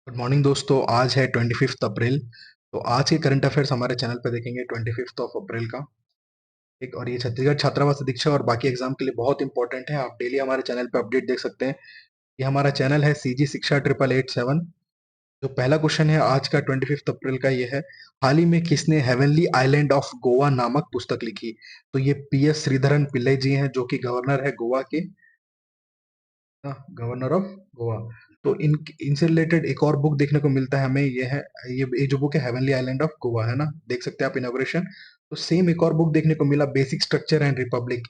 Good morning दोस्तों। आज है 25 अप्रैल। तो आज के करंट अफेयर्स हमारे चैनल पर देखेंगे 25 अप्रैल का। एक और ये छत्तीसगढ़ छात्रावास अधीक्षा और बाकी एग्जाम के लिए बहुत इंपॉर्टेंट है। आप डेली हमारे चैनल पर अपडेट देख सकते हैं। ये हमारा चैनल है सीजी शिक्षा 8887। जो पहला क्वेश्चन है आज का 25 अप्रैल का ये है, हाल ही में किसने हेवनली आइलैंड ऑफ गोवा नामक पुस्तक लिखी? तो ये PS श्रीधरन पिल्लई जी हैं, जो कि गवर्नर है गोवा के। Governor of Goa. तो इनसे रिलेटेड एक और बुक देखने को मिलता है हमें, ये जो बुक है हेवनली आइलैंड ऑफ गोवा है ना, देख सकते हैं आप इनॉग्रेशन। तो सेम एक और बुक देखने को मिला, बेसिक स्ट्रक्चर एंड रिपब्लिक।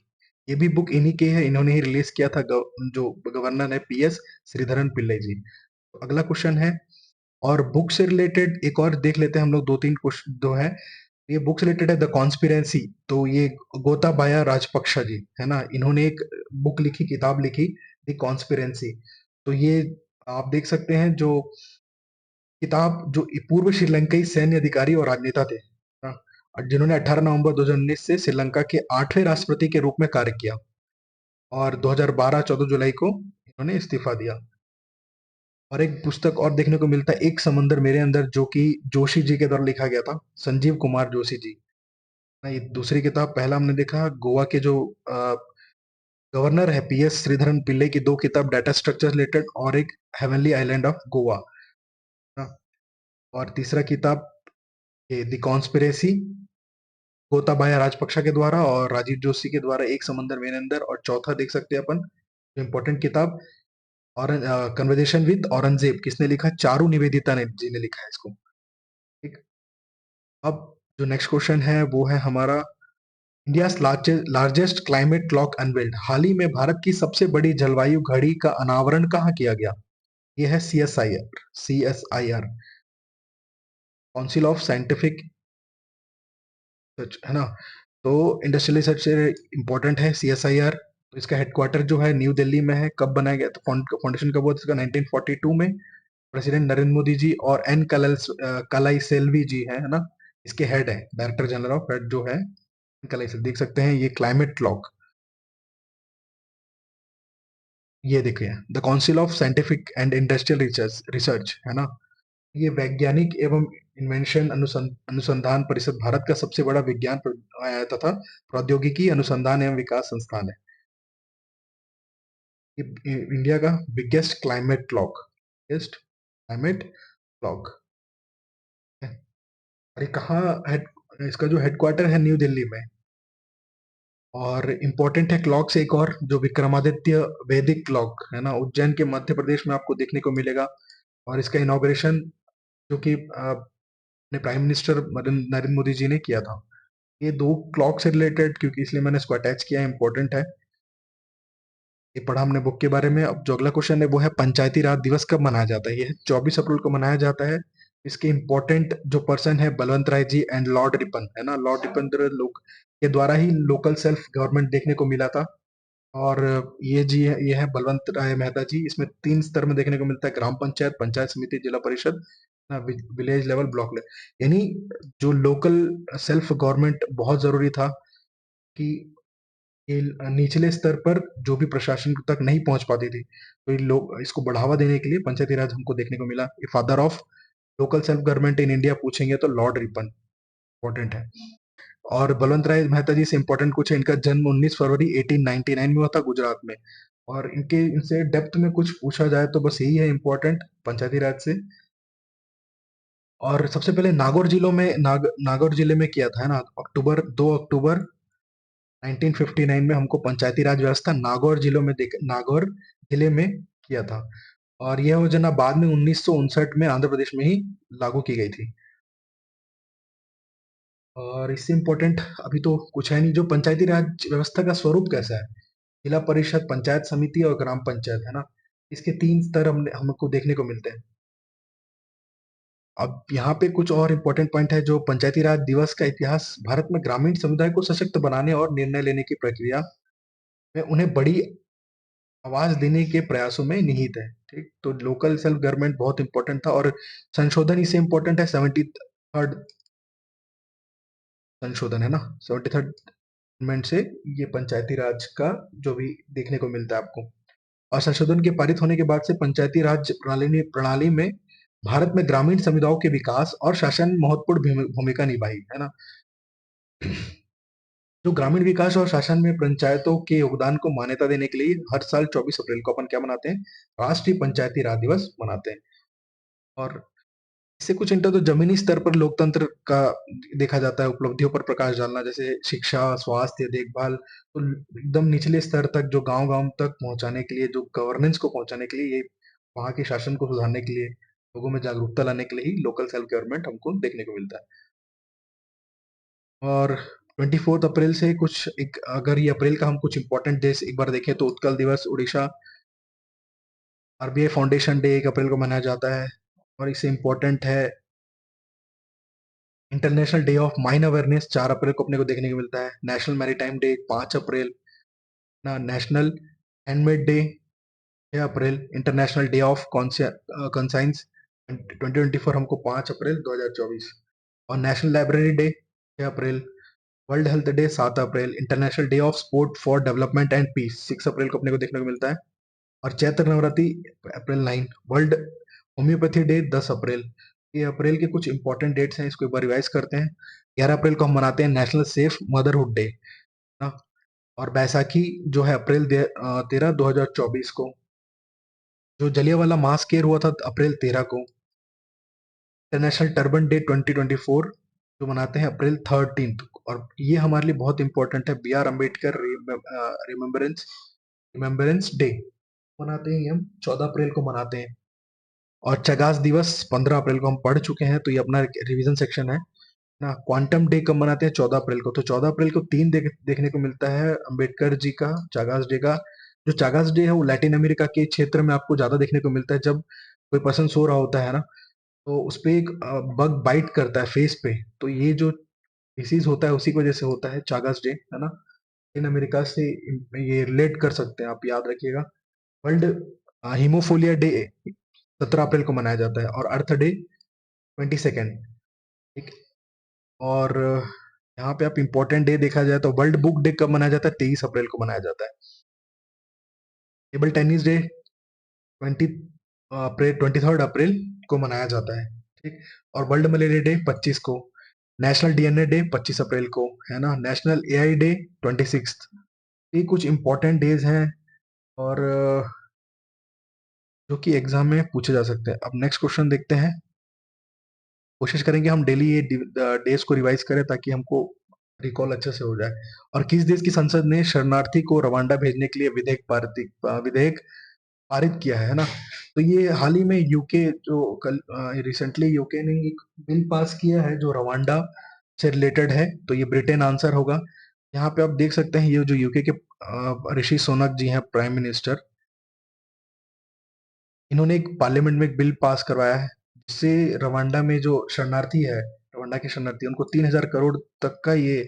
ये भी बुक इन्हीं की है, इन्होंने ही रिलीज किया था। जो गवर्नर है PS श्रीधरन पिल्लई जी। तो अगला क्वेश्चन है, और बुक से रिलेटेड एक और देख लेते हैं हम लोग, दो तीन क्वेश्चन दो है। ये बुक से रिलेटेड है द कॉन्स्पिरेंसी। तो ये गोताबाया राजपक्षा जी है ना, इन्होंने एक बुक लिखी, किताब लिखी, द कॉन्स्पिरेंसी। तो ये आप देख सकते हैं, जो किताब, जो पूर्व श्रीलंकाई सैन्य अधिकारी और राजनेता थे हाँ, जिन्होंने 18 नवंबर 2019 से श्रीलंका के 8वें राष्ट्रपति के रूप में कार्य किया, और 2012 14 जुलाई को इन्होंने इस्तीफा दिया। और एक पुस्तक और देखने को मिलता है, एक समंदर मेरे अंदर, जो कि जोशी जी के द्वारा लिखा गया था, संजीव कुमार जोशी जी। ना, ये दूसरी किताब। पहला हमने देखा गोवा के जो गवर्नर है PS श्रीधरन पिल्लई की दो किताब, डाटा स्ट्रक्चर रिलेटेड, और एक हेवनली आइलैंड ऑफ गोवा ना। और तीसरा किताब ये द कॉन्स्पिरेसी, गोताबाया राजपक्षा के द्वारा और राजीव जोशी के द्वारा, एक समंदर मेरे अंदर। और चौथा देख सकते हैं अपन, जो इम्पोर्टेंट किताब, और कन्वर्जेशन विद औरंगजेब, किसने लिखा? चारू निवेदिता ने जी ने लिखा है इसको। ठीक। अब जो नेक्स्ट क्वेश्चन है वो है हमारा, India largest climate clock unveiled. हाल ही में भारत की सबसे बड़ी जलवायु घड़ी का अनावरण कहाँ किया गया? ये है CSIR, council of scientific research है ना। तो इंडस्ट्रियल रिसर्च से इंपॉर्टेंट है CSIR। तो इसका हेडक्वार्टर जो है न्यू दिल्ली में है। कब बनाया गया? तो फाउंडेशन कब हुआ था इसका? 1942 में। प्रेसिडेंट नरेंद्र मोदी जी और एन कलाई सेल्वी जी है ना, इसके हेड है, डायरेक्टर जनरल ऑफ हेड जो है कलाई से। देख सकते हैं ये क्लाइमेट क्लॉक, ये देखिए, the council of scientific and industrial research है ना। ये वैज्ञानिक एवं इन्वेंशन अनुसंधान परिषद, भारत का सबसे बड़ा विज्ञान तथा प्रौद्योगिकी अनुसंधान एवं विकास संस्थान है। ये इंडिया का biggest climate clock, biggest climate clock है। और ये कहाँ हेड, इसका जो हेडक्वार्टर है न्यू दिल्ली में। और इम्पोर्टेंट है क्लॉक से एक और, जो विक्रमादित्य वैदिक क्लॉक है ना, उज्जैन के मध्य प्रदेश में आपको देखने को मिलेगा। और इसका इनॉग्रेशन जो कि अपने प्राइम मिनिस्टर नरेंद्र मोदी जी ने किया था। ये दो क्लॉक से रिलेटेड, क्योंकि इसलिए मैंने इसको अटैच किया है, इंपॉर्टेंट है। ये पढ़ा हमने बुक के बारे में। अब जो अगला क्वेश्चन है वो है, पंचायती राज दिवस कब मनाया जाता है? ये 24 अप्रैल को मनाया जाता है। इसके इम्पोर्टेंट जो पर्सन है, Balwant Rai ji and Lord Ripon है ना। लॉर्ड रिपन लोग के द्वारा ही लोकल सेल्फ गवर्नमेंट देखने को मिला था। और ये है बलवंत राय मेहता जी। इसमें 3 स्तर में देखने को मिलता है, ग्राम पंचायत, पंचायत समिति, जिला परिषद, विलेज लेवल, ब्लॉक लेवल। यानी जो लोकल सेल्फ गवर्नमेंट बहुत जरूरी था, कि ये निचले स्तर पर जो भी प्रशासन तक नहीं पहुंच पाती थी, तो ये लोग इसको बढ़ावा देने के लिए पंचायती राज हमको देखने को मिला। ये father of local self government in India पूछेंगे तो लॉर्ड रिपन इंपॉर्टेंट है। और बलवंत राय मेहता जी से इंपॉर्टेंट कुछ है, इनका जन्म 19 फरवरी 1899 में हुआ था गुजरात में। और इनसे डेप्थ में कुछ पूछा जाए तो बस यही है इंपॉर्टेंट पंचायती राज से। और सबसे पहले नागौर जिले में किया था है ना, 2 अक्टूबर 1959 में हमको पंचायती राज व्यवस्था नागौर जिले में किया था। और यह योजना बाद में 1959 में आंध्र प्रदेश में ही लागू की गई थी। और इससे इम्पोर्टेंट अभी तो कुछ है नहीं। जो पंचायती राज व्यवस्था का स्वरूप कैसा है, जिला परिषद, पंचायत समिति और ग्राम पंचायत है ना, इसके 3 स्तर हमको देखने को मिलते हैं। अब यहाँ पे कुछ और इम्पोर्टेंट पॉइंट है, जो पंचायती राज दिवस का इतिहास भारत में ग्रामीण समुदाय को सशक्त बनाने और निर्णय लेने की प्रक्रिया में उन्हें बड़ी आवाज देने के प्रयासों में निहित है। ठीक, तो लोकल सेल्फ गवर्नमेंट बहुत इंपॉर्टेंट था। और संशोधन इसे इंपॉर्टेंट है, 73rd संशोधन है ना, 73rd अमेंडमेंट से ये पंचायती राज का जो भी देखने को मिलता है आपको। और संशोधन के पारित होने के बाद से पंचायती राज प्रणाली में भारत में ग्रामीण समुदायों के विकास और शासन में महत्वपूर्ण भूमिका निभाई, है ना? जो ग्रामीण विकास और शासन में पंचायतों के योगदान को मान्यता देने के लिए हर साल 24 अप्रैल को अपन क्या मनाते हैं? राष्ट्रीय पंचायती राज दिवस मनाते हैं। और इससे कुछ इंटर तो जमीनी स्तर पर लोकतंत्र का देखा जाता है, उपलब्धियों पर प्रकाश डालना, जैसे शिक्षा, स्वास्थ्य, देखभाल, तो एकदम निचले स्तर तक, जो गांव-गांव तक पहुंचाने के लिए, जो गवर्नेंस को पहुंचाने के लिए, ये वहाँ के शासन को सुधारने के लिए, लोगों में जागरूकता लाने के लिए ही लोकल सेल्फ गवर्नमेंट हमको देखने को मिलता है। और 24 अप्रैल से कुछ एक, अगर ये अप्रैल का हम कुछ इंपॉर्टेंट डेज एक बार देखें तो उत्कल दिवस उड़ीसा, आरबीआई फाउंडेशन डे 1 अप्रैल को मनाया जाता है। और इससे इम्पोर्टेंट है international Day of mine awareness 4 अप्रैल को अपने को देखने को मिलता है। नेशनल मैरीटाइम डे 5 अप्रैल, ना National Handmade Day 6 April, International Day of Conscience 2024 हमको 5 अप्रैल 2024, और National Library Day 6 April, World Health Day 7 April, International Day of Sport for Development and Peace 6 April को अपने को देखने को मिलता है, और Chaitra Navratri April 9, World Homeopathy Day 10 April. ये अप्रैल के कुछ इंपॉर्टेंट डेट्स हैं, इसको एक बार रिवाइज करते हैं। 11 अप्रैल को हम मनाते हैं नेशनल सेफ मदरहुड डे ना, और बैसाखी जो है अप्रैल 13 2024 को। जो जलियांवाला मास केयर हुआ था अप्रैल 13 को। इंटरनेशनल टर्बन डे 2024 जो मनाते हैं अप्रैल 13, और ये हमारे लिए बहुत इंपॉर्टेंट है, B R Ambedkar remembrance remembrance day मनाते हैं, ये हम 14 अप्रैल को मनाते हैं। और चगास दिवस 15 अप्रैल को हम पढ़ चुके हैं, तो ये अपना रिवीजन सेक्शन है ना। क्वांटम डे कब मनाते हैं? 14 अप्रैल को। तो 14 अप्रैल को तीन देखने को मिलता है अंबेडकर जी का चागास डे का। जो चागास डे है वो लैटिन अमेरिका के क्षेत्र में आपको ज्यादा देखने को मिलता है। जब कोई पर्सन सो रहा होता है ना, तो उस पे एक बग बाइट करता है फेस पे, तो ये जो डिसीज होता है उसी की वजह से होता है चागास डे, है ना। लैटिन अमेरिका से ये रिलेट कर सकते हैं, आप याद रखिएगा। वर्ल्ड हीमोफोलिया डे 17 अप्रैल को मनाया जाता है, और अर्थ डे 22, ठीक। और यहाँ पे आप इम्पोर्टेंट डे देखा जाए तो वर्ल्ड बुक डे कब मनाया जाता है? 23 अप्रैल को मनाया जाता है। टेबल टेनिस डे 23 अप्रैल को मनाया जाता है, ठीक। और वर्ल्ड मलेरिया डे 25 को। नेशनल डीएनए डे 25 अप्रैल को, है ना। National AI day 26। ये कुछ इंपॉर्टेंट डेज हैं, और जो कि एग्जाम में पूछे जा सकते हैं। अब नेक्स्ट क्वेश्चन देखते हैं। कोशिश करेंगे हम डेली ये डेज को रिवाइज करें ताकि हमको रिकॉल अच्छे से हो जाए। और किस देश की संसद ने शरणार्थी को रवांडा भेजने के लिए विधेयक पारित किया है ना? तो ये हाल ही में यूके, जो कल रिसेंटली यूके ने एक बिल पास किया है जो रवांडा से रिलेटेड है, तो ये ब्रिटेन आंसर होगा। यहाँ पे आप देख सकते हैं, ये जो यूके के ऋषि सोनक जी हैं प्राइम मिनिस्टर, इन्होंने एक पार्लियामेंट में एक बिल पास करवाया है, जिससे रवांडा में जो शरणार्थी है, रवांडा के शरणार्थी, उनको 3,000 करोड़ तक का ये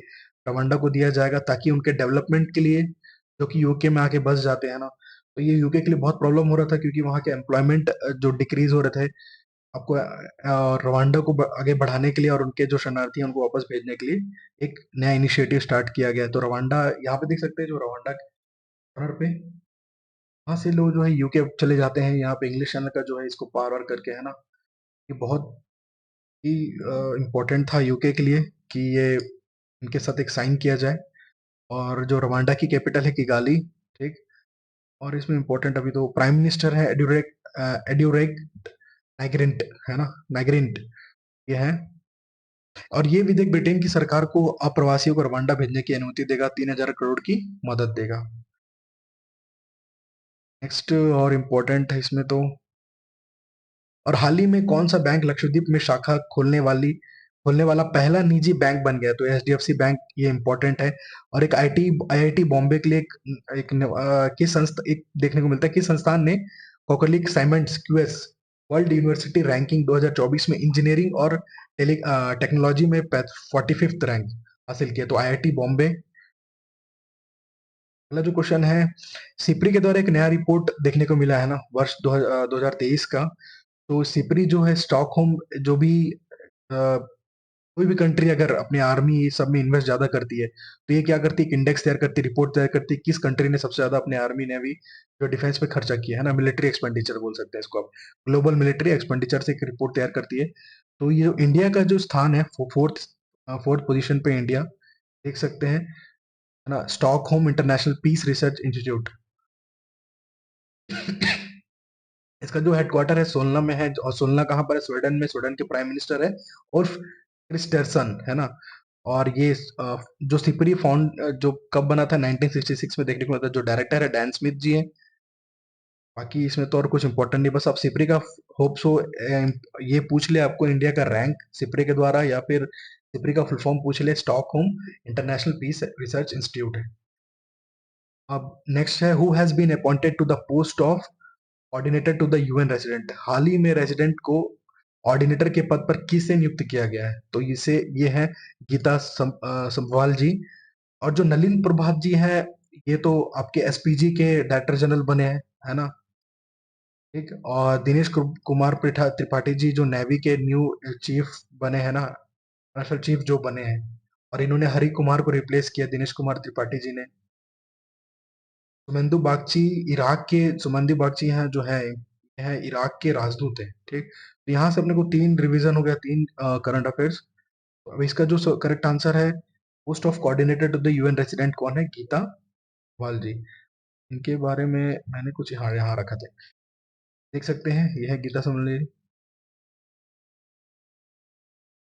रवांडा को दिया जाएगा, ताकि उनके डेवलपमेंट के लिए, जो कि यूके में आके बस जाते हैं ना, तो ये यूके के लिए बहुत प्रॉब्लम हो रहा था, क्योंकि वहाँ के एम्प्लॉयमेंट जो डिक्रीज हो रहे थे। आपको रवांडा को आगे बढ़ाने के लिए और उनके जो शरणार्थी हैं उनको वापस भेजने के लिए एक नया इनिशिएटिव स्टार्ट किया गया है। तो रवांडा यहाँ पे देख सकते हैं, जो रवांडा के कॉर्नर पे, वहाँ से लोग जो है यूके चले जाते हैं। यहाँ पे इंग्लिश चैनल का जो है इसको पार वार करके, है ना। ये बहुत ही इम्पोर्टेंट था यूके के लिए कि ये इनके साथ एक साइन किया जाए। और जो रवांडा की कैपिटल है किगाली, ठीक। और इसमें इम्पोर्टेंट अभी तो प्राइम मिनिस्टर है एड्यूरेक नाइग्रिंट, है ना, नाइग्रिंट ये है। और ये विधेयक ब्रिटेन की सरकार को अप्रवासियों को रवांडा भेजने की अनुमति देगा, 3,000 करोड़ की मदद देगा। नेक्स्ट और इम्पोर्टेंट है इसमें तो, और हाल ही में कौन सा बैंक लक्षद्वीप में शाखा खोलने वाला पहला निजी बैंक बन गया? तो एचडीएफसी बैंक, ये इंपॉर्टेंट है। और एक आईआईटी बॉम्बे के लिए किस संस्था एक देखने को मिलता है, किस संस्थान ने कोकलिक Symonds QS world university ranking 2024 में इंजीनियरिंग और टेक्नोलॉजी में 45th रैंक हासिल किया? तो आईआईटी बॉम्बे। अगला जो क्वेश्चन है, सिप्री के द्वारा एक नया रिपोर्ट देखने को मिला है ना, वर्ष 2023 का। तो सिपरी जो है स्टॉकहोम, जो भी कोई भी कंट्री अगर अपनी आर्मी सब में इन्वेस्ट ज्यादा करती है, तो ये क्या करती है, एक इंडेक्स तैयार करती है, रिपोर्ट तैयार करती है, किस कंट्री ने सबसे ज्यादा अपने आर्मी ने अभी जो डिफेंस पे खर्चा किया है ना, मिलिट्री एक्सपेंडिचर बोल सकते हैं इसको आप, ग्लोबल मिलिट्री एक्सपेंडिचर से एक रिपोर्ट तैयार करती है। तो ये जो इंडिया का जो स्थान है, फोर्थ फोर्थ पोजीशन पे इंडिया, देख सकते हैं, है ना, Stockholm International Peace Research Institute. इसका जो हेडक्वार्टर है सोलना में है, और सोलना कहाँ पर है, स्वीडन में, स्वीडन के प्राइम मिनिस्टर है और क्रिस्टरसन, है ना। और ये जो सिपरी फाउंड जो कब बना था, 1966 में, देखने को मिलता है, जो डायरेक्टर है डैन स्मिथ जी है। बाकी इसमें तो और कुछ इंपॉर्टेंट नहीं, बस आप सिपरी का होप सो ये पूछ ले आपको इंडिया का रैंक सिपरी के द्वारा, या फिर सिपरी का फुल फॉर्म पूछ ले, Stockholm International Peace Research Institute है। अब नेक्स्ट है, who has been appointed to the post of coordinator to the UN resident. हाल ही में रेजिडेंट को ऑर्डिनेटर के पद पर किसे नियुक्त किया गया है, तो इसे ये है गीता समवाल जी। और जो नलिन प्रभात जी हैं, ये तो आपके एसपीजी के डायरेक्टर जनरल बने हैं, है ना। ठीक, और दिनेश कुमार त्रिपाठी जी जो नेवी के न्यू चीफ बने हैं ना, नेशनल चीफ जो बने हैं, और इन्होंने हरि कुमार को रिप्लेस किया दिनेश कुमार त्रिपाठी जी ने। सुमेंदु बागची, इराक के सुमेंदु बागची यहाँ जो है, यह है इराक के राजदूत है। ठीक, तो यहाँ से अपने को 3 रिवीजन हो गया, 3 करंट अफेयर्स। अब इसका जो करेक्ट आंसर है, post of coordinator to the UN resident कौन है, गीता वाल जी। इनके बारे में मैंने कुछ यहाँ रखा था, देख सकते हैं, यह है गीता समली।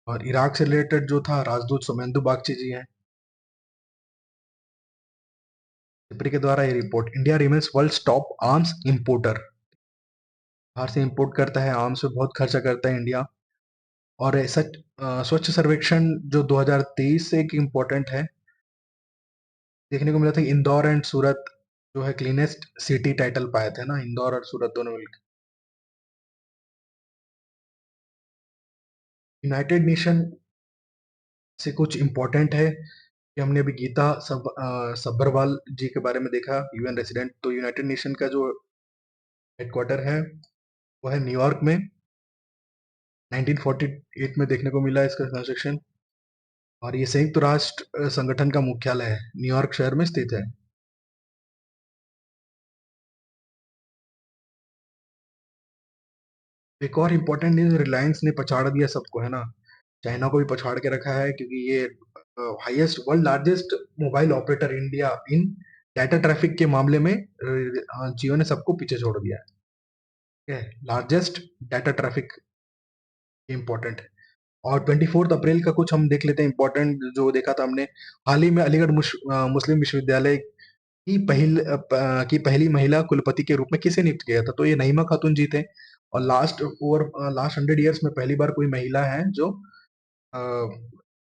और इराक से रिलेटेड जो था राजदूत सोमेंदु बागची जी हैं। सिप्री के द्वारा ये report, India remains world top arms importer, बाहर से इंपोर्ट करता है, आर्म्स पे बहुत खर्चा करता है इंडिया। और सच स्वच्छ सर्वेक्षण जो 2023 से एक इम्पोर्टेंट है, देखने को मिला था कि इंदौर एंड सूरत जो है क्लीनेस्ट सिटी टाइटल पाए थे ना, इंदौर और सूरत दोनों मिलकर। यूनाइटेड नेशन से कुछ इम्पोर्टेंट है कि हमने अभी गीता सब्बरवाल जी के बारे में देखा, यूएन रेसिडेंट। तो यूनाइटेड नेशन का जो हेडक्वार्टर है वो है न्यूयॉर्क में, 1948 में देखने को मिला इसका कंस्ट्रक्शन। और ये संयुक्त राष्ट्र संगठन का मुख्यालय है, न्यूयॉर्क शहर में स्थित है। एक और इम्पोर्टेंट न्यूज, रिलायंस ने पछाड़ दिया सबको, है ना, चाइना को भी पछाड़ के रखा है, क्योंकि ये highest world largest mobile operator India in data traffic के मामले में जियो ने सबको पीछे छोड़ दिया है, लार्जेस्ट डाटा ट्रैफिक, इम्पोर्टेंट है। और 24 अप्रैल का कुछ हम देख लेते हैं, इंपॉर्टेंट जो देखा था हमने, हाल ही में अलीगढ़ मुस्लिम विश्वविद्यालय की पहली महिला कुलपति के रूप में किसे नियुक्त किया था, तो ये नईमा खातून जी थे। और लास्ट 100 ईयर्स में पहली बार कोई महिला है जो अ,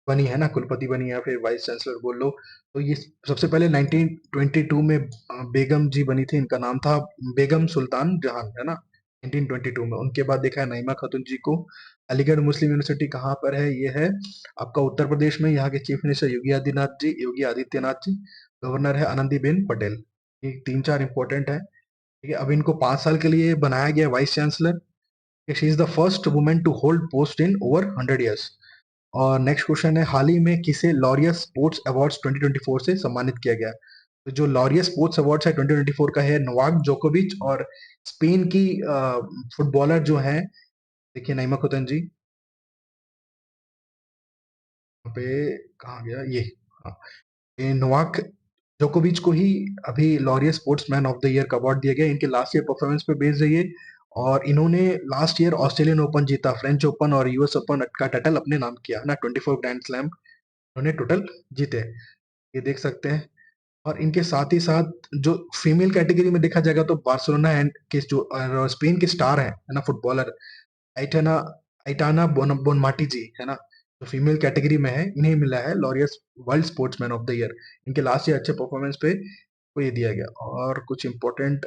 बनी है ना, कुलपति बनी या फिर वाइस चांसलर बोल लो। तो ये सबसे पहले 1922 में बेगम जी बनी थी, इनका नाम था बेगम सुल्तान जहां, है ना, 1922 में। उनके बाद देखा है नईमा खातून जी को। अलीगढ़ मुस्लिम यूनिवर्सिटी कहाँ पर है, ये है आपका उत्तर प्रदेश में, यहाँ के chief minister Yogi Adityanath ji, governor है आनंदीबेन पटेल। ये 3-4 इंपॉर्टेंट है। ठीक है, अब इनको 5 साल के लिए बनाया गया vice chancellor. She is the first women to hold post in over 100 years. और नेक्स्ट क्वेश्चन है, हाल ही में किसे लॉरियस स्पोर्ट्स अवार्ड्स 2024 से सम्मानित किया गया। तो जो लॉरियस स्पोर्ट्स अवार्ड्स है 2024 का है नोवाक जोकोविच, और स्पेन की फुटबॉलर जो है, देखिए नईमा खुतन जी, यहाँ पे कहाँ गया ये, हाँ, ये नोवाक जोकोविच को ही अभी Laureus sports man of the year का अवार्ड दिया गया, इनके लास्ट ईयर परफॉर्मेंस पे बेस्ड है ये। और इन्होंने लास्ट ईयर ऑस्ट्रेलियन ओपन जीता, फ्रेंच ओपन और यूएस ओपन का टाइटल अपने नाम किया ना, 24 ग्रैंड स्लैम इन्होंने टोटल जीते, ये देख सकते हैं। और इनके साथ ही साथ जो फीमेल कैटेगरी में देखा जाएगा, तो बार्सिलोना एंड के जो स्पेन के स्टार है ना फुटबॉलर, आइटाना आइटाना बोनमाटी जी, है ना, जो फीमेल कैटेगरी में है, इन्हें मिला है Laureus world sportsman of the year. इनके लास्ट ईयर अच्छे परफॉर्मेंस पे को ये दिया गया। और कुछ इंपॉर्टेंट,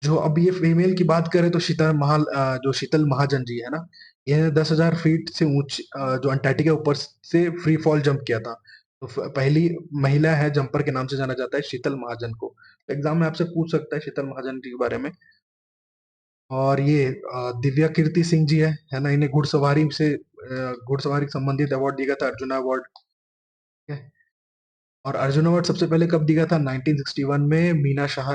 जो अब ये फीमेल की बात करें तो जो शीतल महाजन जी है ना, ये 10,000 फीट से जो अंटार्कटिका ऊपर से फ्री फॉल जंप किया था। तो पहली महिला है जंपर के नाम से जाना जाता है शीतल महाजन को। तो एग्जाम में आपसे पूछ सकता है शीतल महाजन जी के बारे में। और ये दिव्या कीर्ति सिंह जी है ना, इन्हें घुड़सवारी से घुड़सवारी से संबंधित अवार्ड दिया गया था, अर्जुन अवार्ड। ठीक है। और अर्जुन अवार्ड सबसे पहले कब दिया था? 1961 में मीना शाह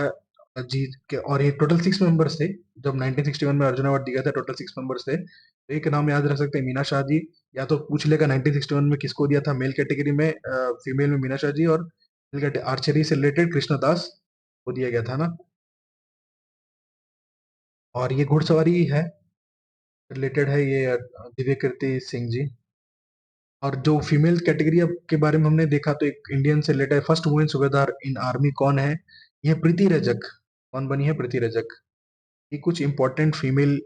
जी के, और ये टोटल 6 मेंबर्स थे। जब 1961 में अर्जुन अवार्ड दिया था, टोटल 6 मेंबर्स थे। तो एक नाम याद रख सकते हैं, मीना शाह जी। या तो पूछ लेगा 1961 में किसको दिया था, मेल कैटेगरी में, फीमेल में मीना शाह जी, और आर्चरी से रिलेटेड कृष्णदास को दिया गया था ना। और ये घुड़सवारी है, रिलेटेड है ये दिव्य कीर्ति सिंह जी। और जो फीमेल कैटेगरी के बारे में हमने देखा, तो एक इंडियन से रिलेटेड फर्स्ट वुमेन सूबेदार इन आर्मी कौन है? ये प्रीति रजक। कौन बनी है? प्रीति रजक। ये कुछ इंपॉर्टेंट फीमेल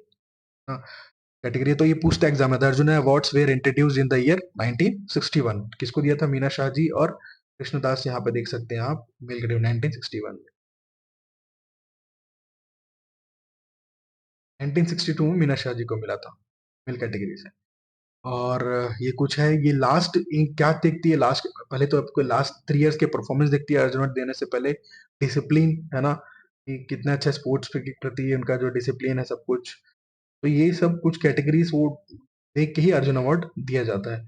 कैटेगरी। तो ये पूछता एग्जाम है, Arjuna awards were introduced in the year 1961। किसको दिया था? मीना शाह जी और कृष्णदास। यहाँ पे देख सकते हैं आप, मेल कैटेगरी 1961 में। 1962 में मीना शाह जी को मिला था, मेल कैटेगरी से। और ये कुछ है, ये लास्ट क्या देखती है? लास्ट, पहले तो आपको लास्ट 3 इयर्स के परफॉर्मेंस देखती है अर्जुन अवार्ड देने से पहले। डिसिप्लिन है ना, कि कितना अच्छा स्पोर्ट्स के प्रति उनका जो डिसिप्लिन है, सब कुछ। तो ये सब कुछ कैटेगरीज वो देख के ही अर्जुन अवार्ड दिया जाता है।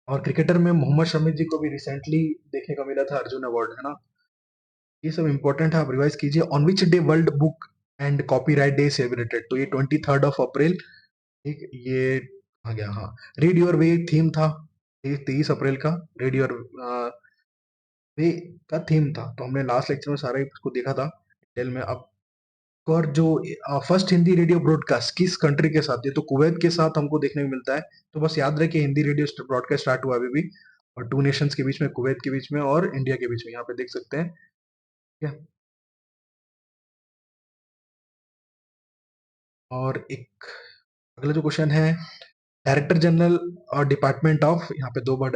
और क्रिकेटर में मोहम्मद शमी जी को भी रिसेंटली देखने को मिला था अर्जुन अवार्ड, है ना। ये सब इंपॉर्टेंट है, आप रिवाइज कीजिए। On which day world book and copyright day celebrated? तो ये 23 अप्रैल। ठीक, ये आ गया, हाँ। रीड योर वे थीम था, ये 23 अप्रैल का रीड योर वे का थीम था। तो हमने लास्ट लेक्चर में सारा इसको देखा था डिटेल में। अब और जो फर्स्ट हिंदी रेडियो ब्रॉडकास्ट किस कंट्री के साथ? ये तो कुवैत के साथ हमको देखने को मिलता है। तो बस याद रखिए, हिंदी रेडियो ब्रॉडकास्ट स्टार्ट हुआ अभी भी, और टू नेशंस के बीच में, कुवैत के बीच में और इंडिया के बीच में, यहाँ पे देख सकते हैं। ठीक है। और एक अगला जो क्वेश्चन है, डायरेक्टर जनरल और डिपार्टमेंट ऑफ, यहाँ पे दो बार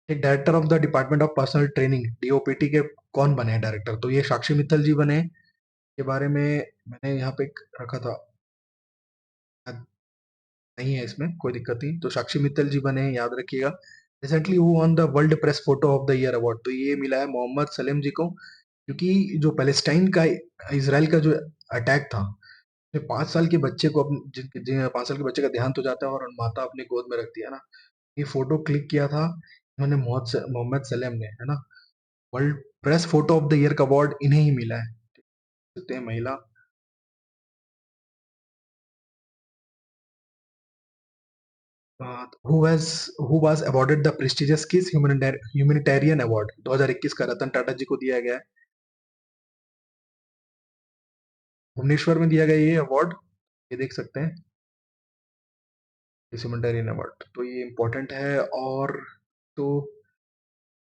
एक director of the department of personal training, DOPT के कौन बने हैं डायरेक्टर? तो ये साक्षी मित्तल जी बने। के बारे में मैंने यहाँ पे एक रखा था, नहीं है इसमें कोई दिक्कत नहीं। तो साक्षी मित्तल जी बने हैं, याद रखिएगा। Recently who on the world press photo of the year award? तो ये मिला है मोहम्मद सलेम जी को, क्योंकि जो पैलेस्टाइन का, इसराइल का जो अटैक था, 5 साल के बच्चे को, 5 साल के बच्चे का देहांत हो जाता है और माता अपनी गोद में रखती है ना। ये फोटो क्लिक किया था इन्होंने, मोहम्मद सलेम ने, है ना। World press photo of the year का अवार्ड इन्हें ही मिला है। सकते हैं महिला। Who was awarded the prestigious किस ह्यूमैनिटेरियन अवार्ड? 2021 का रतन टाटा जी को दिया गया है। भुवनेश्वर में दिया गया ये अवार्ड, ये देख सकते हैं, ह्यूमैनिटेरियन अवार्ड। तो ये इम्पोर्टेंट है। और तो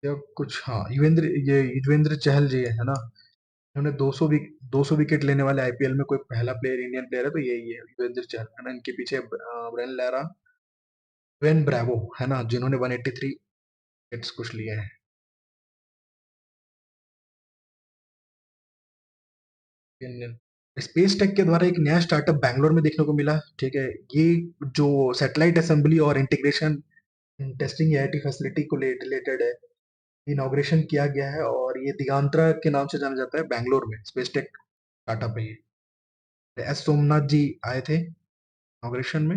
या कुछ, हाँ, युजवेंद्र चहल जी है ना। इन्होंने 200 विकेट लेने वाले आईपीएल में कोई पहला प्लेयर, इंडियन प्लेयर है तो यही है, युजवेंद्र चहल, है ना। इनके पीछे ब्रेन लारा, वेन ब्रावो, है ना, जिन्होंने 183 विकेट्स कुछ लिए हैं। स्पेस टेक के द्वारा एक नया स्टार्टअप बैंगलोर में देखने को मिला। ठीक है। ये जो सैटेलाइट असेंबली और इंटीग्रेशन टेस्टिंग आईटी फैसिलिटी को रिलेटेड है, इनॉग्रेशन किया गया है, और ये दिगांतरा के नाम से जाना जाता है, बैंगलोर में स्पेस टेक स्टार्टअप है ये। एस सोमनाथ जी आए थे इनॉग्रेशन में।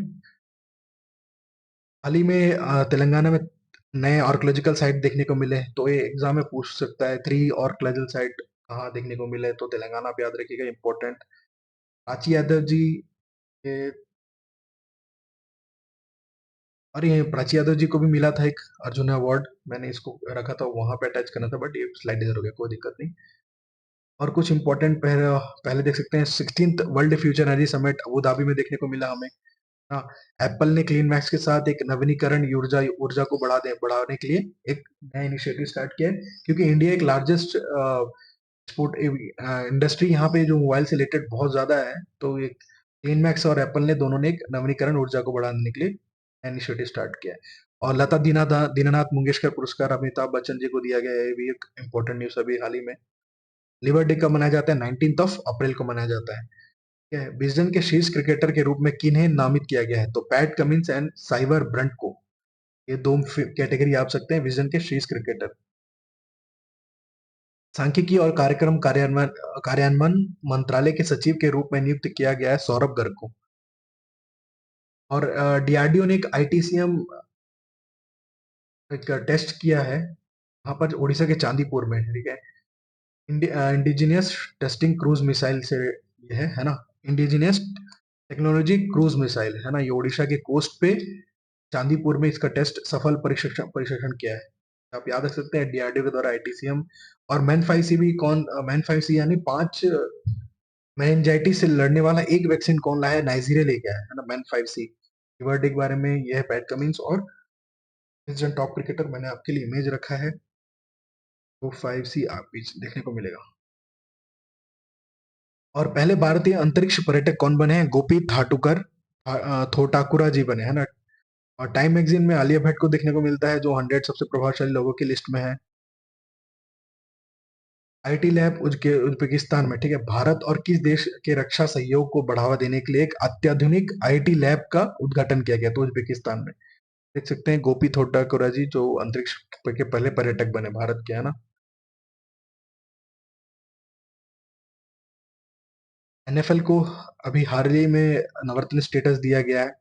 हाल ही में तेलंगाना में नए आर्कोलॉजिकल साइट देखने को मिले। तो ये एग्जाम में पूछ सकता है, 3 आर्कोलॉजिकल साइट कहाँ देखने को मिले? तो तेलंगाना पे याद रखिएगा, इंपॉर्टेंट। प्राची यादव जी, ये, और ये प्राची यादव जी को भी मिला था एक अर्जुन अवार्ड। मैंने इसको रखा था, वहां पे अटैच करना था, बट ये स्लाइड इधर हो गया, कोई दिक्कत नहीं। और कुछ इंपॉर्टेंट पहले पहले देख सकते हैं, 16th world future energy summit Abu Dhabi में देखने को मिला हमें। हाँ, एप्पल ने क्लीन मैक्स के साथ एक नवीनीकरण ऊर्जा ऊर्जा को बढ़ाने के लिए एक नया इनिशिएटिव स्टार्ट किया है, क्योंकि इंडिया एक लार्जेस्ट एक्सपोर्ट इंडस्ट्री यहाँ पे जो मोबाइल से रिलेटेड बहुत ज्यादा है। तो ये क्लीन मैक्स और एप्पल ने दोनों ने एक नवीनीकरण ऊर्जा को बढ़ाने के लिए इनिशिएटिव स्टार्ट किया है। और लता दीनानाथ मंगेशकर पुरस्कार अमिताभ बच्चन जी को दिया गया है, ये भी एक इम्पोर्टेंट न्यूज अभी हाल ही में। लिबर डे कब मनाया जाता है? 19 अप्रैल को मनाया जाता है। ठीक है। विजडन के शीर्ष क्रिकेटर के रूप में किन्हें नामित किया गया है? तो Pat Cummins and Sciver Brunt को। ये दो कैटेगरी आप सकते हैं विजडन के शीर्ष क्रिकेटर। सांख्यिकी और कार्यक्रम कार्यान्वयन कार्यान्वयन मंत्रालय के सचिव के रूप में नियुक्त किया गया है सौरभ गर्ग को। और डीआरडीओ ने एक आईटीसीएम एक टेस्ट किया है वहां पर उड़ीसा के चांदीपुर में, ठीक है। इंडिजिनियस टेस्टिंग क्रूज मिसाइल से ये है ना, इंडिजिनियस टेक्नोलॉजी क्रूज मिसाइल है ना, ये उड़ीसा के कोस्ट पे चांदीपुर में इसका टेस्ट सफल परीक्षण परीक्षण किया है। आप याद रख सकते हैं डीआरडीओ के द्वारा आईटीसीएम। और मैन 5C भी कौन, मैन 5C यानी 5 मेनिंजाइटिस से लड़ने वाला एक वैक्सीन कौन लाया है, नाइजीरिया लेके आया है ना, मैन 5C। वर्ड के बारे में यह है पैट कमिंस। और टॉप क्रिकेटर मैंने आपके लिए इमेज रखा है, वो 5C आप भी देखने को मिलेगा। और पहले भारतीय अंतरिक्ष पर्यटक कौन बने हैं, गोपी थाटुकर थोटाकुरा जी बने, है ना। और टाइम मैगजीन में आलिया भट्ट को देखने को मिलता है, जो 100 सबसे प्रभावशाली लोगों की लिस्ट में है। आईटी लैब उज्बेकिस्तान में, ठीक है। भारत और किस देश के रक्षा सहयोग को बढ़ावा देने के लिए एक अत्याधुनिक आईटी लैब का उद्घाटन किया गया, तो उज्बेकिस्तान में। देख सकते हैं गोपी थोटाकुरा जी, जो अंतरिक्ष के पहले पर्यटक बने भारत के, है ना। एनएफएल को अभी हाल ही में नवरत्न स्टेटस दिया गया है।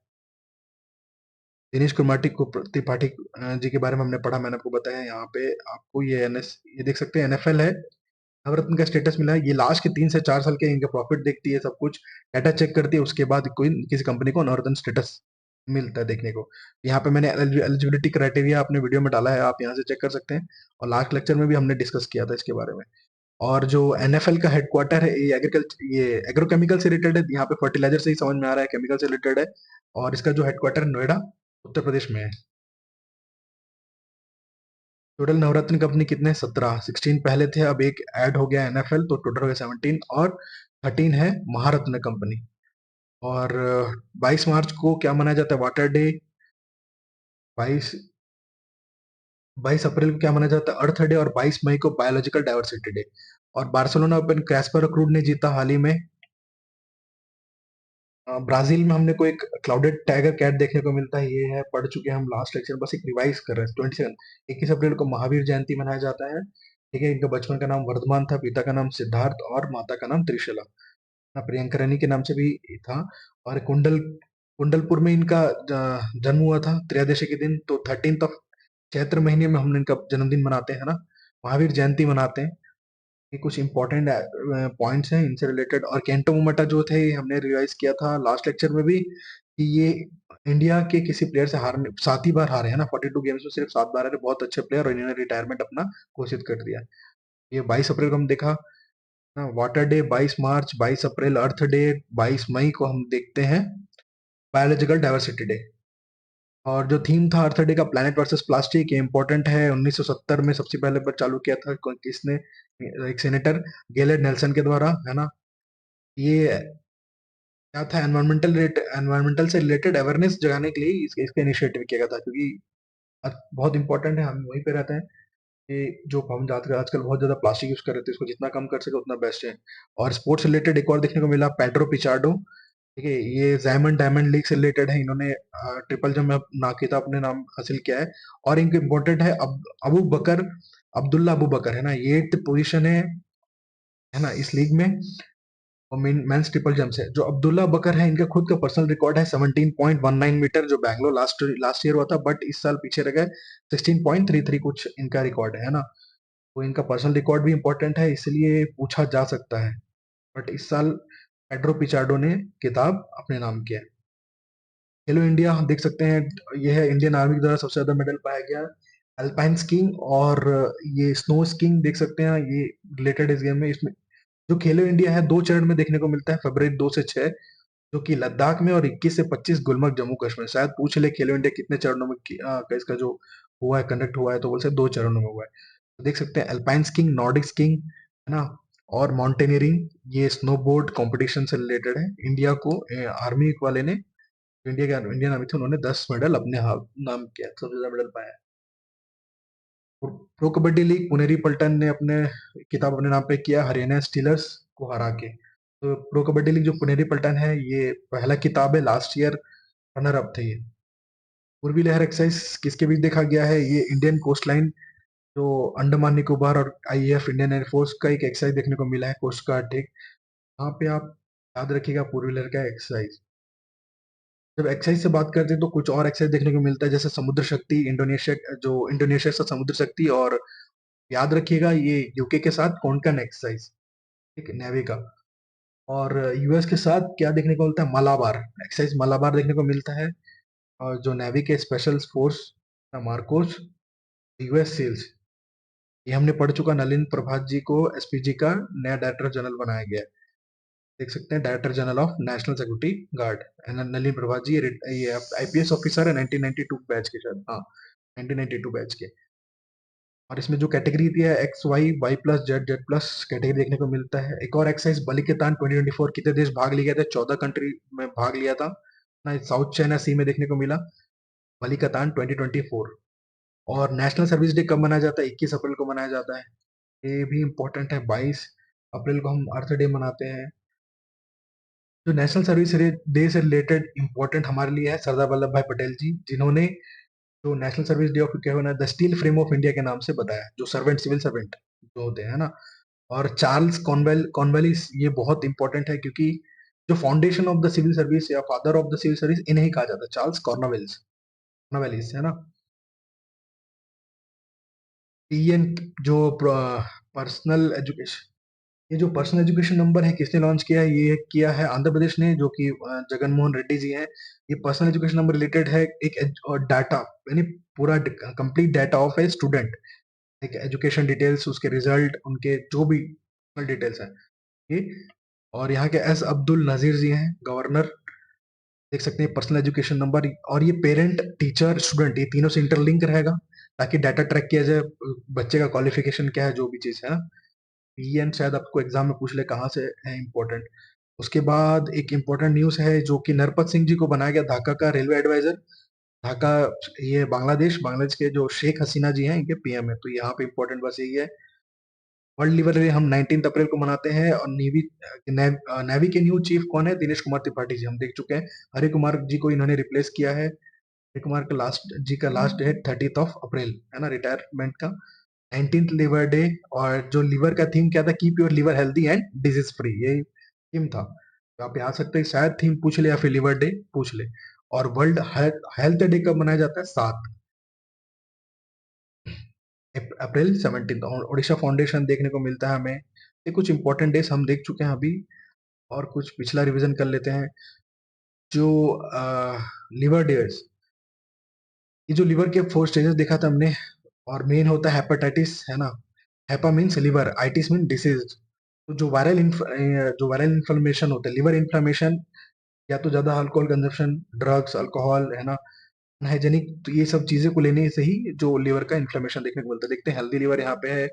दिनेश त्रिपाठी जी के बारे में हमने पढ़ा, मैंने आपको बताया यहाँ पे। आपको ये देख सकते हैं एनएफएल है, नवरत्न का स्टेटस मिला है। ये लास्ट के 3 से 4 साल के इनके प्रॉफिट देखती है, सब कुछ डाटा चेक करती है, उसके बाद कोई किसी कंपनी को नवरत्न स्टेटस मिलता है देखने को। यहाँ पे मैंने एलिजिबिलिटी क्राइटेरिया अपने वीडियो में डाला है, आप यहाँ से चेक कर सकते हैं। और लास्ट लेक्चर में भी हमने डिस्कस किया था इसके बारे में। और जो एनएफएल का हेडक्वार्टर है, ये एग्रीकल्चर, ये एग्रोकेमिकल से रिलेटेड है। यहाँ पे फर्टिलाइजर से ही समझ में आ रहा है, केमिकल से रिलेटेड है। और इसका जो हेडक्वार्टर नोएडा उत्तर प्रदेश में है। टोटल नवरत्न कंपनी कितने, 16 पहले थे, अब एक ऐड हो गया एनएफएल, तो टोटल हो गया 17। और 13 है महारत्न कंपनी। और 22 मार्च को क्या मनाया जाता है, वाटर डे। 22 22 अप्रैल को क्या मनाया जाता है, अर्थ डे। और 22 मई को बायोलॉजिकल डाइवर्सिटी डे। और बार्सिलोना ओपन कैस्पर क्रूड ने जीता हाल ही में। ब्राजील में हमने को एक क्लाउडेड टाइगर कैट देखने को मिलता है, ये है पढ़ चुके हैं हम लास्ट लेक्चर, बस एक रिवाइज कर रहे हैं। 21 अप्रैल को महावीर जयंती मनाया जाता है, ठीक है। इनका बचपन का नाम वर्धमान था, पिता का नाम सिद्धार्थ और माता का नाम त्रिशला। प्रियंका रानी के नाम से भी था। और कुंडलपुर में इनका जन्म हुआ था त्रयोदशी के दिन, तो 13 ऑफ चैत्र महीने में हम इनका जन्मदिन मनाते हैं ना, महावीर जयंती मनाते हैं। ये कुछ इंपॉर्टेंट पॉइंट्स हैं इनसे रिलेटेड। और केंटो मोमोटा जो थे, ये हमने रिवाइज किया था लास्ट लेक्चर में भी, कि ये इंडिया के किसी प्लेयर से हारने 7 ही बार हारे हैं ना, 42 गेम्स में सिर्फ 7 बार हारे, बहुत अच्छे प्लेयर, और इन्होंने रिटायरमेंट अपना घोषित कर दिया। ये 22 अप्रैल को हम देखा ना, वाटर डे 22 मार्च, 22 अप्रैल अर्थ डे, 22 मई को हम देखते हैं बायोलॉजिकल डाइवर्सिटी डे। और जो थीम था अर्थ डे का, प्लैनेट वर्सेस प्लास्टिक, ये इंपॉर्टेंट है। 1970 में सबसे पहले पर चालू किया था, किसने, एक सेनेटर गेलेड नेल्सन के द्वारा, है ना। ये क्या था, एनवायरमेंटल से रिलेटेड अवेयरनेस जगाने के लिए इसका इनिशिएटिव किया गया था, क्योंकि बहुत इंपॉर्टेंट है, हम वहीं पे रहते हैं कि जो हम आजकल आजकल बहुत ज्यादा प्लास्टिक यूज कर रहे थे, इसको जितना कम कर सके उतना बेस्ट है। और स्पोर्ट्स रिलेटेड एक और देखने को मिला, पेड्रो पिचाडो, ठीक है। ये जायमंड डायमंड लीग से रिलेटेड है, इन्होंने ट्रिपल जंप में ना खिताब अपने नाम हासिल किया है। और इनके इम्पोर्टेंट है अबू बकर, अब्दुल्ला अबू बकर, है ना, ये 8th पोजीशन है ना इस लीग में। और मेंस ट्रिपल जंप से जो अब्दुल्ला बकर है, इनका खुद का पर्सनल रिकॉर्ड है 17.19 मीटर, जो बैंगलोर लास्ट लास्ट ईयर हुआ था, बट इस साल पीछे रह गए। 16.33 कुछ इनका रिकॉर्ड है ना। तो इनका पर्सनल रिकॉर्ड भी इंपॉर्टेंट है, इसलिए पूछा जा सकता है। बट इस साल पेड्रो पिचाडो ने किताब अपने नाम किया है। खेलो इंडिया हम देख सकते हैं, ये है इंडियन आर्मी के द्वारा सबसे ज्यादा मेडल पाया गया अल्पाइन स्कीइंग। और ये स्नो स्कीइंग देख सकते हैं, ये रिलेटेड इस गेम में। इसमें जो खेलो इंडिया है 2 चरण में देखने को मिलता है, फरवरी 2 से 6, जो कि लद्दाख में, और 21 से 25 गुलमर्ग जम्मू कश्मीर। शायद पूछ ले खेलो इंडिया कितने चरणों में इसका जो हुआ है, कंडक्ट हुआ है, तो बोलते 2 चरणों में हुआ है। तो देख सकते हैं अल्पाइन स्कीइंग, नॉर्डिक स्कीइंग, है ना, और माउंटेनियरिंग, ये स्नोबोर्ड कंपटीशन से रिलेटेड है। इंडिया को आर्मी वाले ने, इंडियन आर्मी थे, उन्होंने 10 मेडल अपने नाम किया, सबसे ज्यादा मेडल पाया है। प्रो कबड्डी लीग पुनेरी पल्टन ने अपने खिताब अपने नाम पे किया, हरियाणा स्टीलर्स को हरा के। तो प्रो कबड्डी लीग जो पुनेरी पल्टन है, ये पहला किताब है, लास्ट ईयर रनर अप थे ये। पूर्वी लहर एक्सरसाइज किसके बीच देखा गया है, ये इंडियन कोस्ट लाइन, जो अंडमान निकोबार और आईएएफ इंडियन एयरफोर्स का एक एक्सरसाइज देखने को मिला है, कोस्ट गार्ड, ठीक। वहाँ पे आप याद रखिएगा पूर्वी लहर का एक्सरसाइज। जब एक्सरसाइज से बात करते हैं तो कुछ और एक्सरसाइज देखने को मिलता है, जैसे समुद्र शक्ति, इंडोनेशिया, जो इंडोनेशिया से समुद्र शक्ति, और याद रखिएगा ये यूके के साथ कोंकण एक्सरसाइज, ठीक है, नेवी का। और यूएस के साथ क्या देखने को मिलता है, मलाबार एक्सरसाइज, मलाबार देखने को मिलता है। और जो नेवी के special force MARCOS, US SEALs, ये हमने पढ़ चुका। नलिन प्रभात जी को एसपीजी का नया डायरेक्टर जनरल बनाया गया है। देख सकते हैं, director general of national security guard Nalin Prabhat ji, ये आईपीएस ऑफिसर है 1992 बैच के, शायद हाँ 1992 बैच के। और इसमें जो कैटेगरी दिया है X Y, Y plus Z, Z plus category देखने को मिलता है। एक और एक्सरसाइज बलिकेतान 2024, कितने देश भाग लिए थे, 14 कंट्री में भाग लिया था ना, साउथ चाइना सी में देखने को मिला बलिकेतान 2024। और नेशनल सर्विस डे कब मनाया जाता है, 21 अप्रैल को मनाया जाता है। ये भी इम्पोर्टेंट है, 22 अप्रैल को हम अर्थ डे मनाते हैं। जो नेशनल सर्विस डे से रिलेटेड इम्पोर्टेंट हमारे लिए है सरदार वल्लभ भाई पटेल जी, जिन्होंने जो नेशनल सर्विस डे ऑफ क्या होना the steel frame of India के नाम से बताया, जो सर्वेंट, सिविल सर्वेंट जो होते हैं ना। और चार्ल्स कॉर्नवेलिस, ये बहुत इंपॉर्टेंट है क्योंकि जो foundation of the civil service या father of the civil service, इन्हें ही कहा जाता है, चार्ल्स कॉर्नवेलिस, कॉर्नवेलिस है ना। पीएन, जो पर्सनल एजुकेशन, ये जो पर्सनल एजुकेशन नंबर है किसने लॉन्च किया है, ये किया है आंध्र प्रदेश ने, जो कि जगन मोहन रेड्डी जी हैं। ये पर्सनल एजुकेशन नंबर रिलेटेड है एक डाटा, यानी पूरा complete data of a student, एक एजुकेशन डिटेल्स, उसके रिजल्ट, उनके जो भी डिटेल्स हैं ये। और यहाँ के एस अब्दुल नजीर जी हैं गवर्नर, देख सकते हैं पर्सनल एजुकेशन नंबर। और ये पेरेंट, टीचर, स्टूडेंट, ये तीनों से इंटरलिंक रहेगा, ताकि डाटा ट्रैक किया जाए बच्चे का क्वालिफिकेशन क्या है, जो भी चीज है ना। पीएन शायद आपको एग्जाम में पूछ ले कहाँ से है इम्पोर्टेंट। उसके बाद एक इम्पोर्टेंट न्यूज है, जो कि नरपत सिंह जी को बनाया गया ढाका का रेलवे एडवाइजर। ढाका, ये बांग्लादेश, बांग्लादेश के जो शेख हसीना जी हैं, इनके पीएम है। तो यहाँ पे इम्पोर्टेंट बस यही है। वर्ल्ड लिवर डे हम 19 अप्रैल को मनाते हैं। और नेवी के न्यू चीफ कौन है, दिनेश कुमार त्रिपाठी जी, हम देख चुके हैं। हरि कुमार जी को इन्होंने रिप्लेस किया है। हरि कुमार का लास्ट डे है 30 ऑफ अप्रैल, है ना, रिटायरमेंट का। 19th liver day. और जो लिवर का थीम क्या था, keep your liver healthy and disease free, ये थीम था। तो आप यहाँ सकते हैं, शायद थीम पूछ ले या फिर लिवर डे पूछ ले। और वर्ल्ड हेल्थ डे कब मनाया जाता है, 7 अप्रैल 17। और उड़ीसा फाउंडेशन देखने को मिलता है हमें। ये कुछ इंपॉर्टेंट डेज हम देख चुके हैं अभी, और कुछ पिछला रिवीजन कर लेते हैं। जो लिवर डेज, ये जो लिवर के 4 स्टेजेस देखा था हमने। और मेन होता है हेपेटाइटिस, है ना। HEPA means liver, itis mean disease. तो जो वायरल इन्फ्लेमेशन होता है, लिवर इन्फ्लेमेशन, या तो ज्यादा अल्कोहल कंजप्शन, ड्रग्स, अल्कोहल, है ना, हाइजेनिक, तो ये सब चीजें को लेने से ही जो लिवर का इन्फ्लेमेशन देखने को मिलता है। देखते हैं हेल्दी लिवर यहाँ पे है,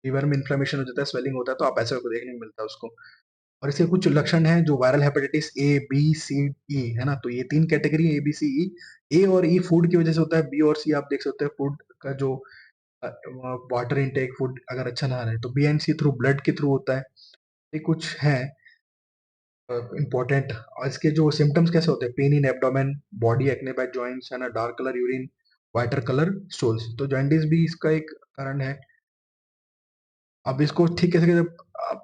लिवर में इन्फ्लेमेशन हो जाता है, स्वेलिंग होता है, तो आप ऐसे को देखने को मिलता है उसको। और इसके कुछ लक्षण हैं, जो वायरल हेपेटाइटिस ए, बी, सी, ई, है ना। तो ये 3 कैटेगरी है, ए, बी, सी, ई। ए और ई फूड की वजह से होता है, बी और सी आप देख सकते हैं फूड का जो वाटर इनटेक, फूड अगर अच्छा ना रहे, तो B and C through blood के थ्रू होता है। ये कुछ है इंपॉर्टेंट। और इसके जो सिम्टम्स कैसे होते हैं, pain in abdomen, body acne by joints, है ना, dark colour urine, whiter colour stools, तो जॉइंटिस भी इसका एक कारण है। अब इसको ठीक कैसे,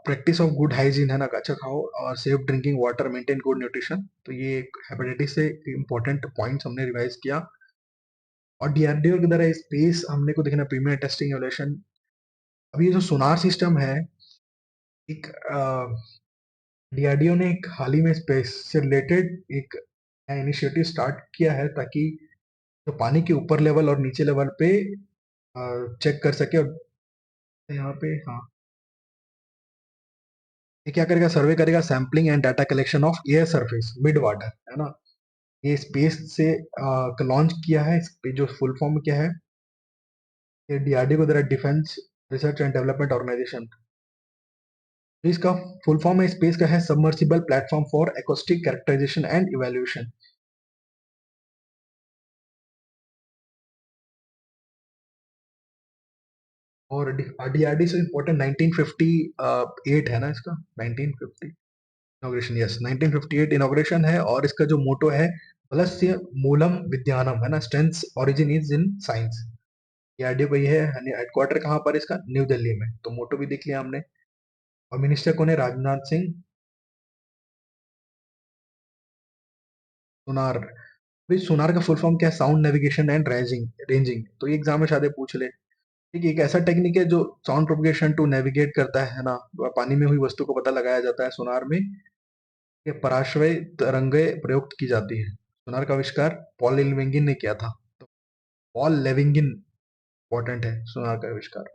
प्रैक्टिस ऑफ गुड हाइजीन, है ना, अच्छा खाओ, और safe drinking water, maintain good nutrition, तो ये हेपेटाइटिस से इंपॉर्टेंट पॉइंट्स हमने रिवाइज किया। और डीआरडीओ के द्वारा स्पेस हमने को देखना, प्रीमियर टेस्टिंग एवोल्यूशन। अभी ये जो सोनार सिस्टम है, एक डीआरडीओ ने एक हाल ही में स्पेस से रिलेटेड एक इनिशिएटिव स्टार्ट किया है, ताकि जो पानी के ऊपर लेवल और नीचे लेवल पे चेक कर सके। और यहाँ पे हाँ, ये क्या करेगा, सर्वे करेगा, sampling and data collection of air surface mid water, है ना। ये स्पेस से लॉन्च किया है। इस पे जो फुल फॉर्म क्या है, ये डीआरडीओ को द्वारा defence research and development organisation. तो इसका फुल फॉर्म है, स्पेस का है submersible platform for acoustic characterisation and evaluation. और डीआरडी से इम्पोर्टेंट 1958 है ना, इसका 1950 इनॉग्रेशन, यस 1958 इनॉग्रेशन है। और इसका जो मोटो है, प्लस्य मूलम विद्यानम, है ना, strength origin is in science. DRDO का ये है, हेडक्वार्टर कहाँ पर इसका, न्यू दिल्ली में। तो मोटो भी देख लिया हमने। और मिनिस्टर कौन है, राजनाथ सिंह। सोनार। भाई सोनार का फुल फॉर्म क्या है? Sound navigation and ranging ranging. तो ये एग्जाम में शायद ये पूछ ले। ठीक है, एक ऐसा टेक्निक है जो साउंड प्रोपगेशन टू नेविगेट करता है ना, पानी में हुई वस्तु को पता लगाया जाता है सोनार में। ये पराश्रय तरंगें प्रयुक्त की जाती है। सोनार का आविष्कार पॉल लेविंगिन ने किया था। तो पॉल लेविंगिन इंपॉर्टेंट है सोनार का आविष्कार।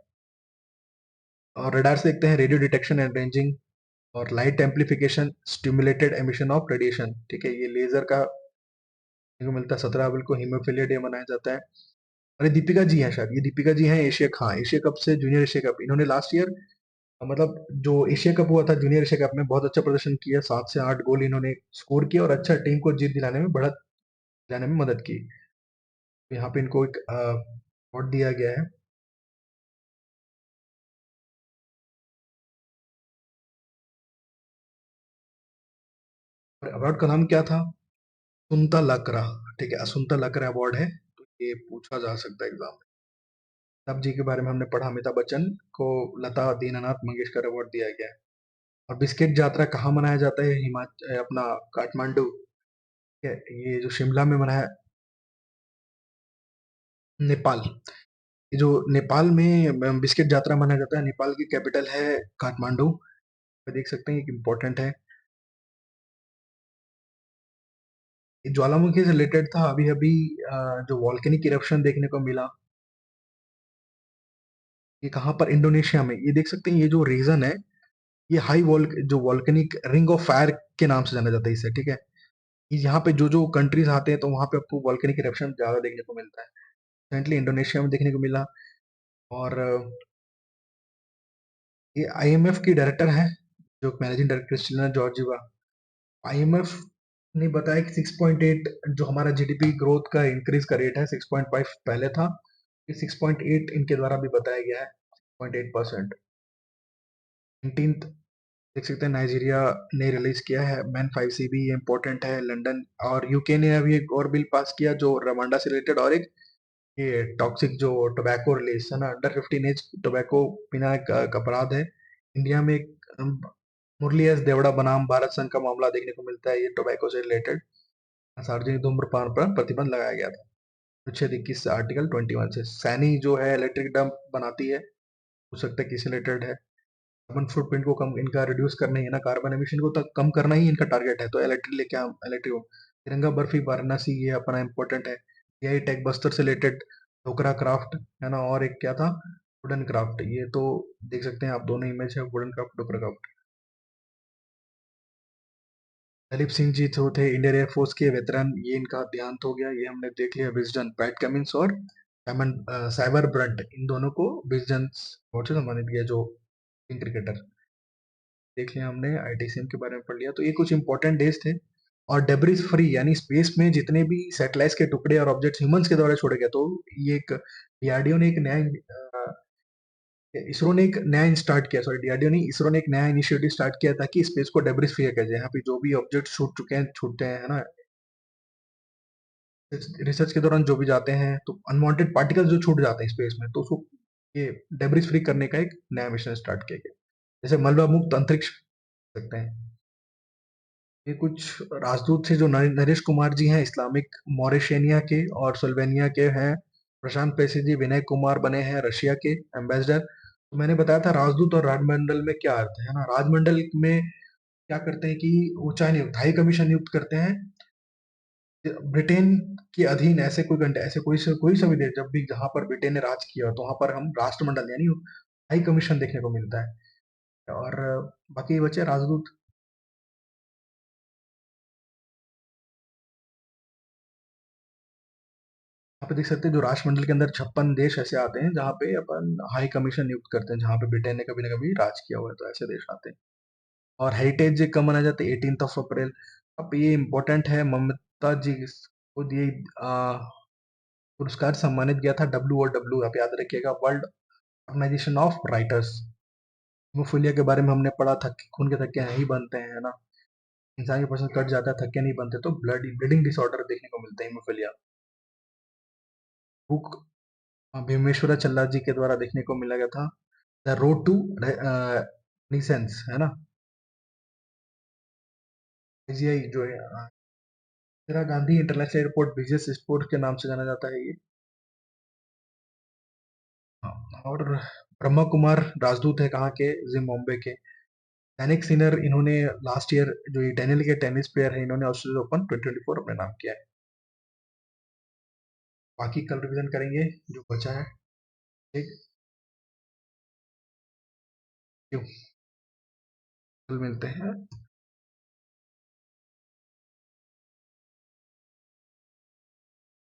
और रडार से देखते हैं रेडियो डिटेक्शन एंड रेंजिंग और light amplification stimulated emission of radiation. ठीक है, ये लेजर का देखने को मिलता है। 17 अप्रैल को हीमोफिलिया डे मनाया जाता है। अरे दीपिका जी हैं, शायद ये दीपिका जी हैं एशिया, हाँ एशिया कप से जूनियर एशिया कप इन्होंने लास्ट ईयर, मतलब जो एशिया कप हुआ था जूनियर एशिया कप में बहुत अच्छा प्रदर्शन किया। 7 से 8 गोल इन्होंने स्कोर किया और अच्छा टीम को जीत दिलाने में, बढ़त दिलाने में मदद की। तो यहाँ पे इनको एक अवार्ड दिया गया है। और अवार्ड का नाम क्या था? असुंता लकरा। ठीक है, असुंता लकरा अवार्ड है। तो ये पूछा जा सकता है एग्जाम में। अमिताभ जी के बारे में हमने पढ़ा, अमिताभ बच्चन को लता दीनानाथ मंगेशकर अवार्ड दिया गया है। और बिस्किट यात्रा कहाँ मनाया जाता है? हिमाचल अपना काठमांडू। ठीक है, ये जो शिमला में मनाया, नेपाल। ये जो नेपाल में बिस्किट यात्रा मनाया जाता है, नेपाल की कैपिटल है काठमांडू। पे देख सकते हैं, एक इम्पोर्टेंट है। ये ज्वालामुखी से रिलेटेड था अभी अभी। जो वॉल्केनिक इरप्शन देखने को मिला, ये कहाँ पर? इंडोनेशिया में। ये देख सकते हैं, ये जो रीजन है, ये हाई वॉल जो वॉल्केनिक रिंग ऑफ फायर के नाम से जाना जाता है इसे। ठीक है, ये यहाँ पे जो जो कंट्रीज आते हैं तो वहाँ पे आपको वॉल्केनिक इरप्शन ज्यादा देखने को मिलता है। रिसेंटली इंडोनेशिया में देखने को मिला। और ये आईएमएफ की डायरेक्टर है, जो managing director Christina Georgieva. IMF ने बताया कि 6.8 जो हमारा जीडीपी ग्रोथ का इंक्रीज का रेट है, 6.5 पहले था, ये 6.8 इनके द्वारा भी बताया गया है, 6.8%। 19th देख सकते हैं, नाइजीरिया ने रिलीज किया है मैन 5 CB, ये इंपॉर्टेंट है। लंदन और यूके ने अभी एक और बिल पास किया जो रवांडा से रिलेटेड, और एक ये टॉक्सिक जो टोबैको रिलीज है ना, अंडर 15 एज टोबैको पीना एक अपराध है। इंडिया में एक मुरली एस देवड़ा बनाम भारत संघ का मामला देखने को मिलता है, ये टोबैको से रिलेटेड। सार्वजनिक धूम्रपान पर प्रतिबंध लगाया गया था अनुच्छेद 21 से आर्टिकल 21 से। सैनी जो है इलेक्ट्रिक डंप बनाती है, हो सकता है किस रिलेटेड है। कार्बन फुटप्रिंट को कम इनका रिड्यूस करना ही है ना, कार्बन एमिशन को तक कम करना ही इनका टारगेट है। तो इलेक्ट्रिक लेके हम इलेक्ट्रिक तिरंगा बर्फी वाराणसी, ये अपना इंपॉर्टेंट है। यही टेक बस्तर से रिलेटेड ढोकरा क्राफ्ट है ना, और एक क्या था, वुडन क्राफ्ट। ये तो देख सकते हैं आप, दोनों इमेज है, wooden craft Dhokra craft. Dalip Singh ji जो थे इंडियन एयरफोर्स के वेतरन, ये इनका देहांत हो गया, ये हमने देख लिया। विजडन पैट कमिंस और साइबर ब्रंट, इन दोनों को विजडन अवार्ड से सम्मानित किया, जो क्रिकेटर। देख लिया हमने, आईटीसीएम के बारे में पढ़ लिया। तो ये कुछ इंपॉर्टेंट डेज थे। और डेब्रिस फ्री यानी स्पेस में जितने भी सैटेलाइट्स के टुकड़े और ऑब्जेक्ट्स ह्यूमंस के द्वारा छोड़े गए, तो ये एक डीआरडीओ ने एक नया इसरो ने एक नया स्टार्ट किया, सॉरी डीआरडीओ नहीं, इसरो ने एक नया इनिशिएटिव स्टार्ट किया ताकि स्पेस को डेब्रिस फ्री किया जाए। यहाँ पे जो भी ऑब्जेक्ट छूट चुके हैं, छूटते हैं, है ना, रिसर्च के दौरान जो भी जाते हैं, तो अनवांटेड पार्टिकल्स जो छूट जाते हैं स्पेस में, तो उसको ये डेब्रिस फ्री करने का एक नया मिशन स्टार्ट किया गया, जैसे मलबा मुक्त अंतरिक्ष सकते हैं। ये कुछ राजदूत थे जो नरेश कुमार जी हैं, इस्लामिक मॉरिशेनिया के और स्लोवेनिया के हैं। प्रशांत पेसी जी विनय कुमार बने हैं रशिया के एम्बेसडर। तो मैंने बताया था राजदूत और राजमंडल में क्या अर्थ है ना। राजमंडल में क्या करते हैं कि ऊंचा नियुक्त हाई कमीशन नियुक्त करते हैं ब्रिटेन के अधीन ऐसे कोई घंटे, ऐसे कोई सा भी देश, जब भी जहां पर ब्रिटेन ने राज किया तो वहां पर हम राष्ट्रमंडल यानी हाई कमीशन देखने को मिलता है। और बाकी बचे राजदूत। यहाँ पे देख सकते हैं, जो राष्ट्रमंडल के अंदर 56 देश ऐसे आते हैं जहाँ पे अपन हाई कमीशन नियुक्त करते हैं, जहाँ पे ब्रिटेन ने कभी ना कभी राज किया हुआ है, तो ऐसे देश आते हैं। और हेरिटेज डे कब मनाया जाता है? 18 अप्रैल। अब ये इम्पोर्टेंट है, ममता जी को दिए पुरस्कार सम्मानित किया था WOW, आप याद रखिएगा, World Organisation of Writers. Haemophilia के बारे में हमने पढ़ा था कि खून के थक्के नहीं बनते हैं, है ना, इंसान के पर्सन कट जाता है, थक्के नहीं बनते, तो ब्लीडिंग डिसऑर्डर देखने को मिलता है हिमोफीलिया। बुक भीमेश्वरा चल्ला जी के द्वारा देखने को मिला गया था, द रोड टू नीसेंस, है ना, IGI जो है, Indira Gandhi international airport business sport के नाम से जाना जाता है ये। हाँ, और ब्रह्मा कुमार राजदूत है कहाँ के, जिम्बाब्वे के। यानिक सिनर, इन्होंने लास्ट ईयर जो ये डेनियल के टेनिस प्लेयर है, इन्होंने ऑस्ट्रेलियन ओपन 2024 अपने नाम किया है। बाकी कल रिवीजन करेंगे जो बचा है। ठीक। क्यों? कल मिलते हैं।